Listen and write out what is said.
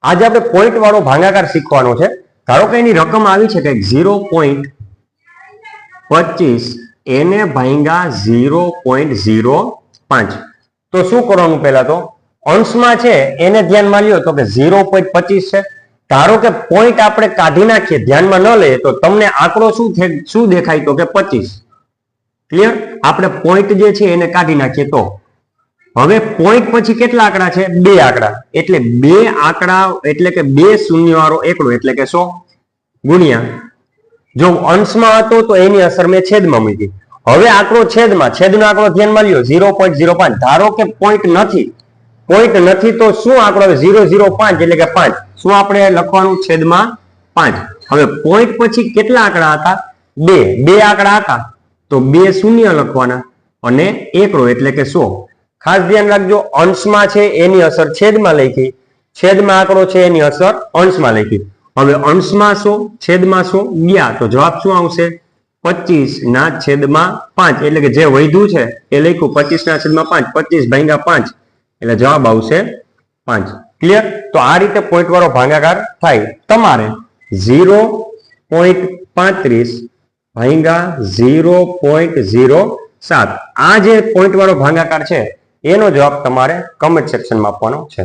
આજે આપણે પોઈન્ટ વાળો ભાગાકાર શીખવાનો છે. ધારો કે એની રકમ આવી છે કે 0.25 એને ભાગ્યા 0.05. તો શું કરવાનું? પહેલા તો અંશમાં છે એને ધ્યાનમાં લ્યો તો કે 0.25 છે. ધારો કે પોઈન્ટ આપણે કાઢી નાખીએ, ધ્યાનમાં ન લઈએ, તો તમને આંકડો શું દેખાય? તો કે 25. ક્લિયર? આપણે પોઈન્ટ જે છે એને કાઢી નાખીએ તો હવે પોઈન્ટ પછી કેટલા આંકડા છે? 2 આંકડા. એટલે 2 આંકડા એટલે કે 2 શૂન્ય વાળો એકડો એટલે કે 100 ગુણ્યા, જો અંશમાં હતો તો એની અસર મેં છેદમાં મૂકી. હવે આંકડો છેદનો આંકડો ધ્યાનમાં લ્યો 0.05. ધારો કે પોઈન્ટ નથી તો શું આંકડો? 0.05 એટલે કે 5. શું આપણે લખવાનું? છેદમાં 5. હવે પોઈન્ટ પછી કેટલા આંકડા હતા? 2 આંકડા હતા તો 2 શૂન્ય લખવાના અને એકડો એટલે કે 100. ખાસ ધ્યાન રાખજો, અંશમાં છે એની અસર છેદમાં લખી, છેદમાં આંકડો છે એની અસર અંશમાં લખી. હવે અંશમાં 100 છેદમાં 100 ગયા તો જવાબ શું આવશે? 25 ના છેદમાં 5. એટલે કે જે વધ્યું છે એ લખ્યું 25 ના છેદમાં 5. 25 ભાગ્યા 5 એટલે જવાબ આવશે 5. ક્લિયર? તો આ રીતે પોઈન્ટ વાળો ભાગાકાર થાય. તમારે 0.35 ભાગ્યા 0.07 આ જે પોઈન્ટ વાળો ભાગાકાર છે એનો જવાબ તમારે કમેન્ટ સેક્શનમાં આપવાનો છે.